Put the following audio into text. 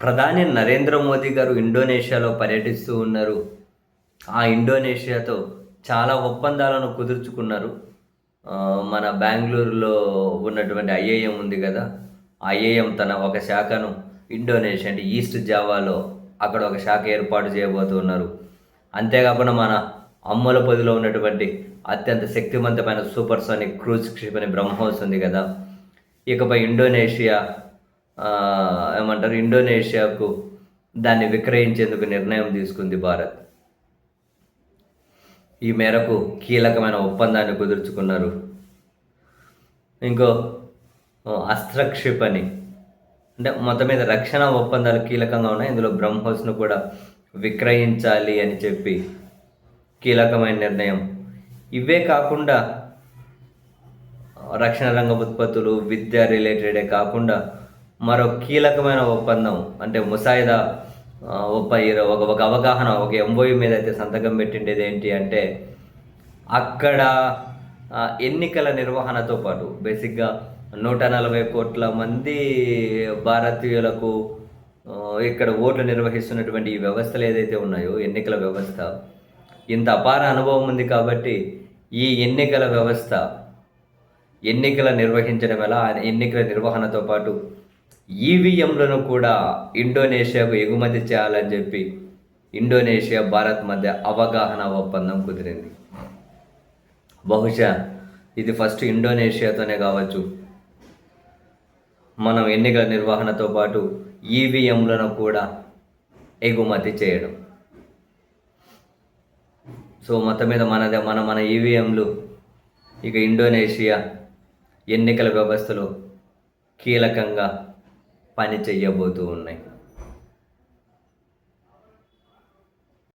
ప్రధాని నరేంద్ర మోదీ గారు ఇండోనేషియాలో పర్యటిస్తూ ఉన్నారు. ఆ ఇండోనేషియాతో చాలా ఒప్పందాలను కుదుర్చుకున్నారు. మన బెంగుళూరులో ఉన్నటువంటి ఐఐఎం ఉంది గదా! ఐఐఎం తన ఒక శాఖను ఇండోనేషియా అంటే ఈస్ట్ జావాలో అక్కడ ఒక శాఖ ఏర్పాటు చేయబోతూ ఉన్నారు. అంతేకాకుండా మన అమ్మలపొదిలో ఉన్నటువంటి అత్యంత శక్తివంతమైన సూపర్‌సానిక్ క్రూజ్ క్షిపణి బ్రహ్మోస్ ఉంది గదా! ఇకపై ఇండోనేషియాకు దాన్ని విక్రయించేందుకు నిర్ణయం తీసుకుంది భారత్. ఈ మేరకు కీలకమైన ఒప్పందాన్ని కుదుర్చుకున్నారు. ఇంకో అస్త్ర క్షిపణి అంటే మొత్తం మీద రక్షణ ఒప్పందాలు కీలకంగా ఉన్నాయి. ఇందులో బ్రహ్మోస్ను కూడా విక్రయించాలి అని చెప్పి కీలకమైన నిర్ణయం. ఇవే కాకుండా రక్షణ రంగ ఉత్పత్తులు, విద్య రిలేటెడే కాకుండా మరో కీలకమైన ఒప్పందం అంటే ముసాయిదా ఒక అవగాహన ఒక ఎంఓయూ మీద అయితే సంతకం పెట్టిండేది ఏంటి అంటే అక్కడ ఎన్నికల నిర్వహణతో పాటు బేసిక్గా 140 కోట్ల మంది భారతీయులకు ఇక్కడ ఓట్లు నిర్వహిస్తున్నటువంటి ఈ వ్యవస్థలు ఏదైతే ఉన్నాయో ఎన్నికల వ్యవస్థ ఇంత అపార అనుభవం ఉంది కాబట్టి ఈ ఎన్నికల వ్యవస్థ ఎన్నికల నిర్వహించడం ఎలా ఎన్నికల నిర్వహణతో పాటు ఈవీఎంలను కూడా ఇండోనేషియాకు ఎగుమతి చేయాలని చెప్పి ఇండోనేషియా భారత్ మధ్య అవగాహన ఒప్పందం కుదిరింది. బహుశా ఇది ఫస్ట్ ఇండోనేషియాతోనే కావచ్చు మనం ఎన్నికల నిర్వహణతో పాటు ఈవీఎంలను కూడా ఎగుమతి చేయడం. సో మొత్తం మీద మన ఈవీఎంలు ఇక ఇండోనేషియా ఎన్నికల వ్యవస్థలో కీలకంగా పని చేయబోతూ ఉన్నాయి.